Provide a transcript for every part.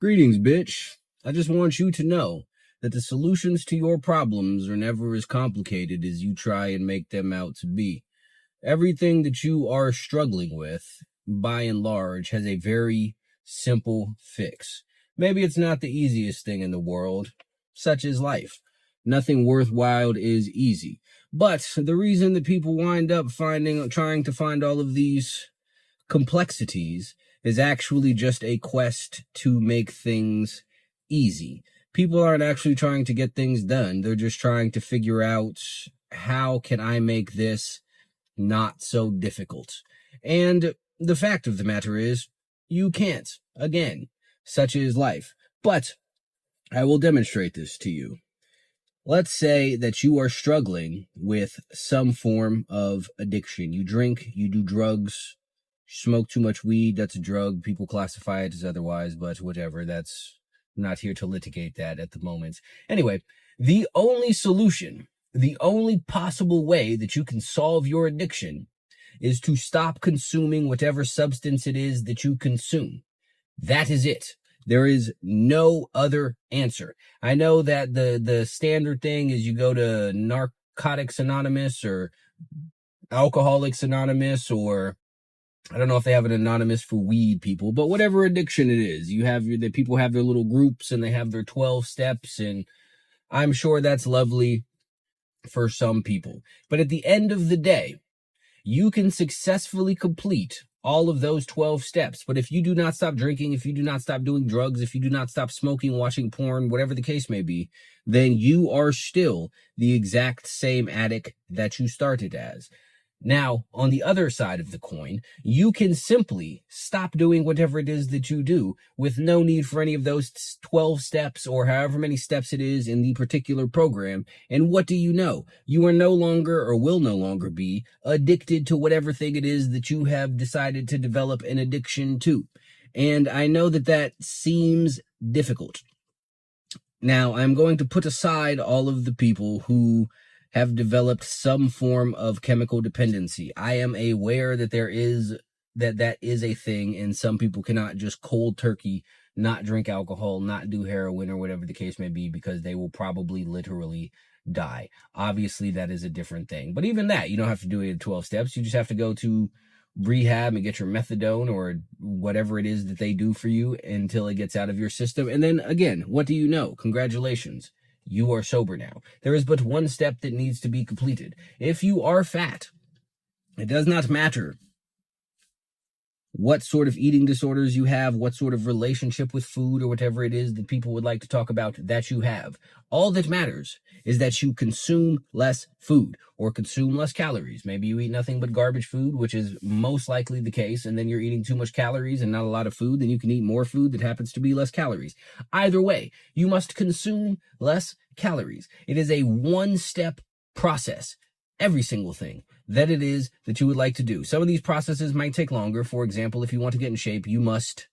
Greetings, bitch. I just want you to know that the solutions to your problems are never as complicated as you try and make them out to be. Everything that you are struggling with, by and large, has a very simple fix. Maybe it's not the easiest thing in the world, such is life. Nothing worthwhile is easy. But the reason that people wind up trying to find all of these complexities is actually just a quest to make things easy. People aren't actually trying to get things done. They're just trying to figure out, how can I make this not so difficult? And the fact of the matter is, you can't. Again, such is life. But I will demonstrate this to you. Let's say that you are struggling with some form of addiction. You drink, you do drugs, smoke too much weed, that's a drug. People classify it as otherwise, but whatever. I'm not here to litigate that at the moment. Anyway, the only solution, the only possible way that you can solve your addiction is to stop consuming whatever substance it is that you consume. That is it. There is no other answer. I know that the standard thing is you go to Narcotics Anonymous or Alcoholics Anonymous, or I don't know if they have an anonymous for weed people, but whatever addiction it is, the people have their little groups and they have their 12 steps, and I'm sure that's lovely for some people. But at the end of the day, you can successfully complete all of those 12 steps. But if you do not stop drinking, if you do not stop doing drugs, if you do not stop smoking, watching porn, whatever the case may be, then you are still the exact same addict that you started as. Now, on the other side of the coin, you can simply stop doing whatever it is that you do with no need for any of those 12 steps or however many steps it is in the particular program. And what do you know? You are no longer, or will no longer be, addicted to whatever thing it is that you have decided to develop an addiction to. And I know that that seems difficult. Now, I'm going to put aside all of the people who have developed some form of chemical dependency. I am aware that that is a thing, and some people cannot just cold turkey not drink alcohol, not do heroin, or whatever the case may be, because they will probably literally die. Obviously, that is a different thing. But even that, you don't have to do it in 12 steps. You just have to go to rehab and get your methadone or whatever it is that they do for you until it gets out of your system. And then again, what do you know? Congratulations. You are sober now. There is but one step that needs to be completed. If you are fat, it does not matter what sort of eating disorders you have, what sort of relationship with food or whatever it is that people would like to talk about that you have. All that matters is that you consume less food or consume less calories. Maybe you eat nothing but garbage food, which is most likely the case, and then you're eating too much calories and not a lot of food. Then you can eat more food that happens to be less calories. Either way, you must consume less calories. It is a one-step process. Every single thing that it is that you would like to do. Some of these processes might take longer. For example, if you want to get in shape, you must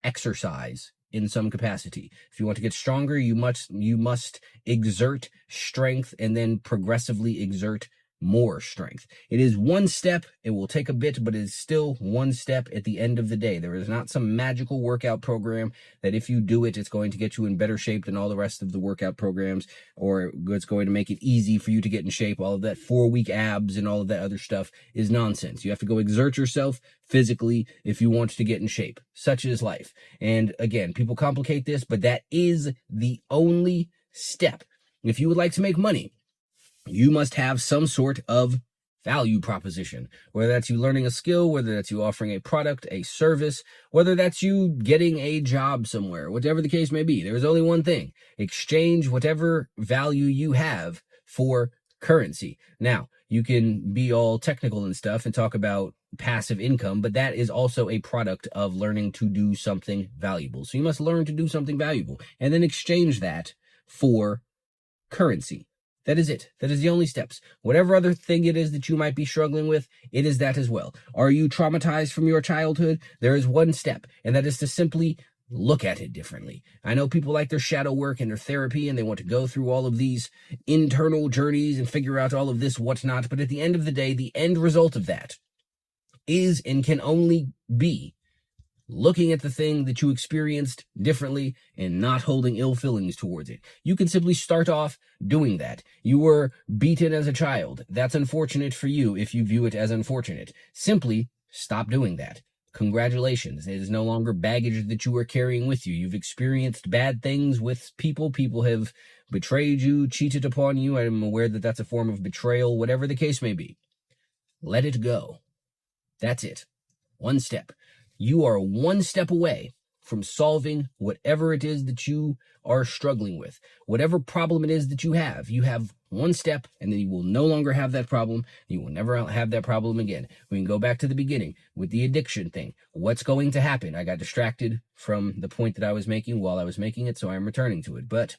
exercise in some capacity. If you want to get stronger, you must exert strength and then progressively exert more strength. It is one step. It will take a bit, but it is still one step at the end of the day. There is not some magical workout program that if you do it, it's going to get you in better shape than all the rest of the workout programs, or it's going to make it easy for you to get in shape. All of that 4-week abs and all of that other stuff is nonsense. You have to go exert yourself physically if you want to get in shape. Such is life. And again, people complicate this, but that is the only step. If you would like to make money, you must have some sort of value proposition, whether that's you learning a skill, whether that's you offering a product, a service, whether that's you getting a job somewhere, whatever the case may be. There's only one thing: exchange whatever value you have for currency. Now, you can be all technical and stuff and talk about passive income, but that is also a product of learning to do something valuable. So you must learn to do something valuable and then exchange that for currency. That is it. That is the only steps. Whatever other thing it is that you might be struggling with, it is that as well. Are you traumatized from your childhood? There is one step, and that is to simply look at it differently. I know people like their shadow work and their therapy, and they want to go through all of these internal journeys and figure out all of this whatnot, but at the end of the day, the end result of that is and can only be looking at the thing that you experienced differently and not holding ill feelings towards it. You can simply start off doing that. You were beaten as a child. That's unfortunate for you if you view it as unfortunate. Simply stop doing that. Congratulations. It is no longer baggage that you are carrying with you. You've experienced bad things with people. People have betrayed you, cheated upon you. I'm aware that that's a form of betrayal, whatever the case may be. Let it go. That's it. One step. You are one step away from solving whatever it is that you are struggling with. Whatever problem it is that you have one step, and then you will no longer have that problem. You will never have that problem again. We can go back to the beginning with the addiction thing. What's going to happen? I got distracted from the point that I was making while I was making it, so I'm returning to it. But,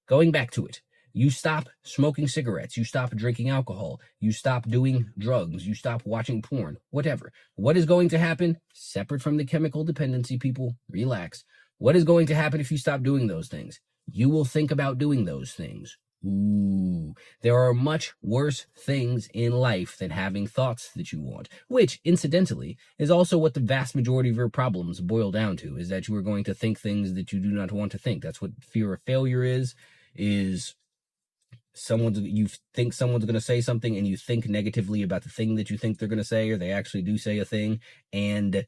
going back to it. You stop smoking cigarettes. You stop drinking alcohol. You stop doing drugs. You stop watching porn. Whatever. What is going to happen? Separate from the chemical dependency, people. Relax. What is going to happen if you stop doing those things? You will think about doing those things. Ooh. There are much worse things in life than having thoughts that you want, which, incidentally, is also what the vast majority of your problems boil down to, is that you are going to think things that you do not want to think. That's what fear of failure is you think someone's going to say something and you think negatively about the thing that you think they're going to say, or they actually do say a thing, and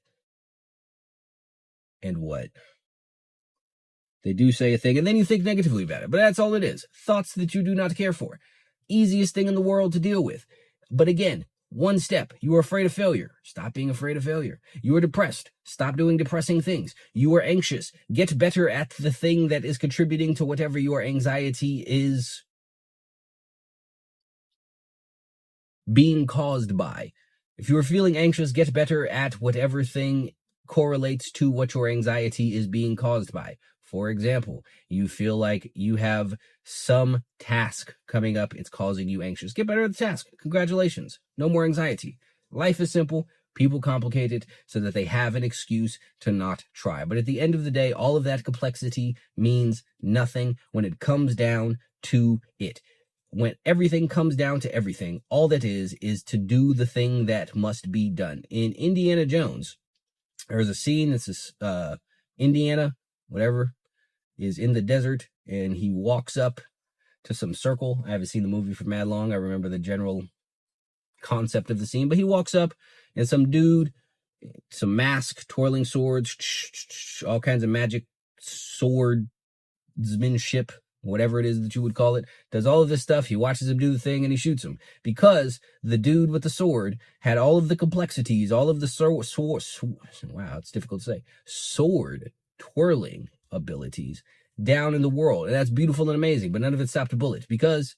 what? They do say a thing and then you think negatively about it. But that's all it is. Thoughts that you do not care for. Easiest thing in the world to deal with. But again, one step. You are afraid of failure. Stop being afraid of failure. You are depressed. Stop doing depressing things. You are anxious. Get better at the thing that is contributing to whatever your anxiety is being caused by. If you are feeling anxious, get better at whatever thing correlates to what your anxiety is being caused by. For example, you feel like you have some task coming up, it's causing you anxious. Get better at the task. Congratulations. No more anxiety. Life is simple. People complicate it so that they have an excuse to not try. But at the end of the day, all of that complexity means nothing when it comes down to it. When everything comes down to everything, all that is to do the thing that must be done. In Indiana Jones, there's a scene that's this, Indiana, whatever, is in the desert, and he walks up to some circle. I haven't seen the movie for mad long. I remember the general concept of the scene, but he walks up, and some dude, some mask, twirling swords, all kinds of magic swordsmanship, whatever it is that you would call it, does all of this stuff. He watches him do the thing and he shoots him because the dude with the sword had all of the complexities, all of the wow, it's difficult to say, sword twirling abilities down in the world. And that's beautiful and amazing, but none of it stopped a bullet because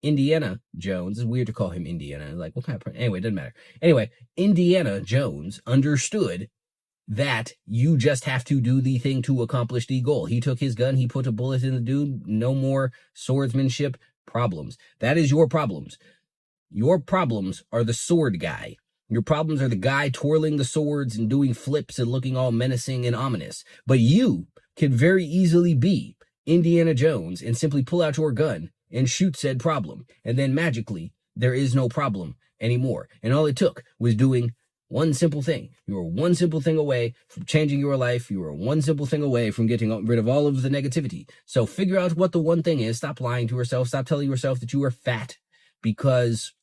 Indiana Jones, it's weird to call him Indiana. Like, what kind of, anyway, it doesn't matter. Anyway, Indiana Jones understood that you just have to do the thing to accomplish the goal. He took his gun, he put a bullet in the dude, no more swordsmanship problems. That is your problems. Your problems are the sword guy. Your problems are the guy twirling the swords and doing flips and looking all menacing and ominous. But you can very easily be Indiana Jones and simply pull out your gun and shoot said problem. And then magically, there is no problem anymore. And all it took was doing one simple thing. You are one simple thing away from changing your life. You are one simple thing away from getting rid of all of the negativity. So figure out what the one thing is. Stop lying to yourself. Stop telling yourself that you are fat because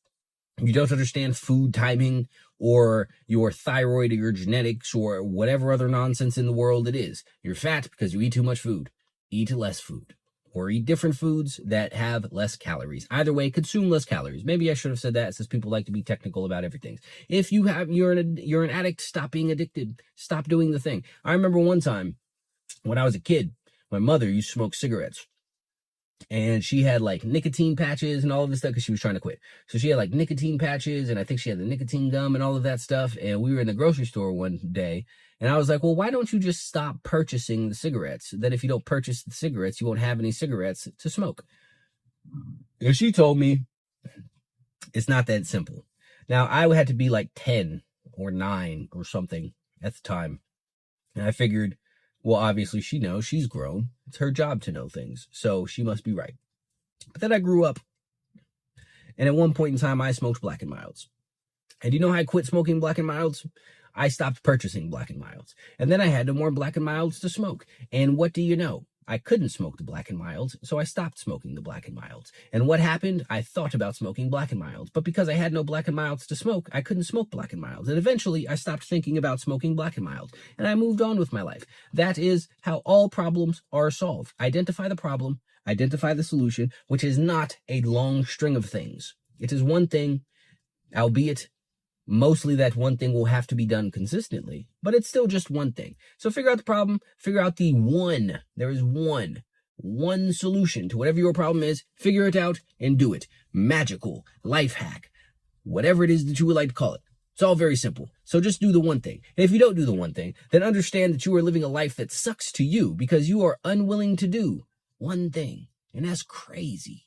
you don't understand food timing or your thyroid or your genetics or whatever other nonsense in the world it is. You're fat because you eat too much food. Eat less food. Or eat different foods that have less calories. Either way, consume less calories. Maybe I should have said that since people like to be technical about everything. If you're an addict, stop being addicted. Stop doing the thing. I remember one time when I was a kid, my mother used to smoke cigarettes. And she had like nicotine patches and all of this stuff because she was trying to quit. So she had like nicotine patches and I think she had the nicotine gum and all of that stuff. And we were in the grocery store one day and I was like, well, why don't you just stop purchasing the cigarettes? Then if you don't purchase the cigarettes, you won't have any cigarettes to smoke. And she told me it's not that simple. Now I had to be like 10 or 9 or something at the time. And I figured, well, obviously she knows, she's grown. It's her job to know things. So she must be right. But then I grew up. And at one point in time, I smoked Black and Milds. And do you know how I quit smoking Black and Milds? I stopped purchasing Black and Milds. And then I had no more Black and Milds to smoke. And what do you know? I couldn't smoke the Black and Milds, so I stopped smoking the Black and Milds. And what happened? I thought about smoking Black and Milds, but because I had no Black and Milds to smoke, I couldn't smoke Black and Milds. And eventually, I stopped thinking about smoking Black and Milds, and I moved on with my life. That is how all problems are solved. Identify the problem, identify the solution, which is not a long string of things. It is one thing, albeit mostly that one thing will have to be done consistently, but it's still just one thing. So figure out the problem, figure out the one. There is one solution to whatever your problem is. Figure it out and do it. Magical, life hack, whatever it is that you would like to call it. It's all very simple. So just do the one thing. And if you don't do the one thing, then understand that you are living a life that sucks to you because you are unwilling to do one thing. And that's crazy.